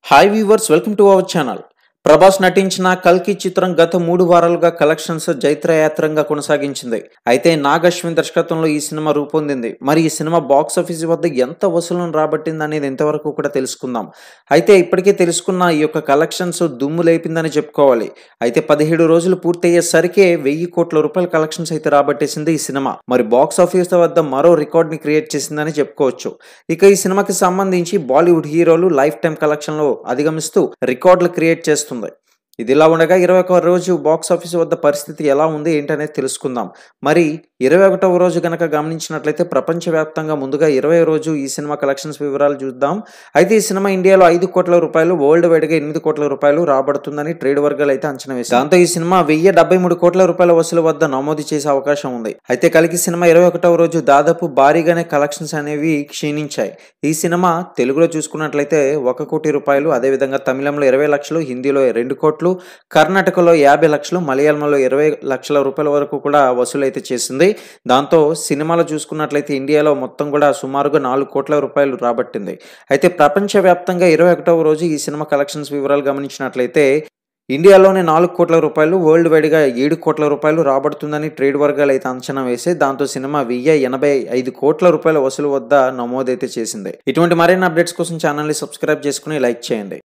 Hi viewers, welcome to our channel. Prabhas నటించిన కల్కి చిత్రం గత 3 వారాలుగా కలెక్షన్స్ జైత్రయాత్రంగా కొనసాగించింది. అయితే నాగ్ అశ్విన్ దర్శకత్వంలో ఈ సినిమా రూపొందింది. మరి ఈ సినిమా బాక్స్ ఆఫీస్ వద్ద ఎంత వసూలను రాబట్టింది అనేది ఇంతవరకు కూడా తెలుసుకుందాం. అయితే ఇప్పటికే తెలుసుకున్న ఈ యొక్క కలెక్షన్స్ దుమ్ము లేపిందని చెప్పుకోవాలి. అయితే 17 రోజులు పూర్తయ్యేసరికే 1000 కోట్ల రూపాయల కలెక్షన్స్ అయితే రాబట్టేసింది ఈ సినిమా. మరి బాక్స్ ఆఫీస్ వద్ద మరో రికార్డ్ ని క్రియేట్ చేసిందని చెప్పుకోవచ్చు. ఇక ఈ సినిమాకి సంబంధించి బాలీవుడ్ హీరోలు లైఫ్ టైం కలెక్షన్ లో అధిగమిస్తూ రికార్డులు క్రియేట్ చేస్తుంది. ఇదిలా ఉండగా 21వ రోజు బాక్స్ ఆఫీస్ వద్ద పరిస్థితి ఎలా ఉంది ఏంటనేది తెలుసుకుందాం. మరి 21వ రోజు గనక గమనించినట్లయితే ప్రపంచవ్యాప్తంగా ముందుగా 20వ రోజు ఈ సినిమా కలెక్షన్స్ వివరాలు చూద్దాం. అయితే ఈ సినిమా ఇండియాలో 5 కోట్ల రూపాయలు, వరల్డ్ వైడ్ గా 8 కోట్ల రూపాయలు రాబడుతుందని ట్రేడ్ వర్గాలు అయితే అంచనా వేశారు. దాంతో ఈ సినిమా 1073 కోట్ల రూపాయల వసూలు వద్ద నమోదు చేసే అవకాశం ఉంది. అయితే కలికి సినిమా 21వ రోజు దాదాపు భారీగానే కలెక్షన్స్ అనేవి క్షీణించాయి. ఈ సినిమా తెలుగులో చూసుకున్నట్లయితే 1 కోటి రూపాయలు, అదేవిధంగా తమిళంలో 20 లక్షలు, హిందీలో 2 కోట్లు, కర్ణాటకలో 50 లక్షలు, మలయాళంలో 20 లక్షల రూపాయల వరకు కూడా వసూలైతే చేసింది. దాంతో సినిమాలో చూసుకున్నట్లయితే ఇండియాలో మొత్తం కూడా సుమారుగా 4 కోట్ల రూపాయలు రాబట్టింది. అయితే ప్రపంచవ్యాప్తంగా 21వ రోజు ఈ సినిమా కలెక్షన్స్ వివరాలు గమనించినట్లయితే ఇండియాలోనే 4 కోట్ల రూపాయలు, వరల్డ్ వైడ్ గా 7 కోట్ల రూపాయలు రాబడుతుందని ట్రేడ్ వర్గాలు అయితే అంచనా వేసి దాంతో సినిమా 1085 కోట్ల రూపాయల వసూలు వద్ద నమోదైతే చేసింది. ఇటువంటి మరిన్ని అప్డేట్స్ కోసం ఛానల్ ని సబ్స్క్రైబ్ చేసుకుని లైక్ చేయండి.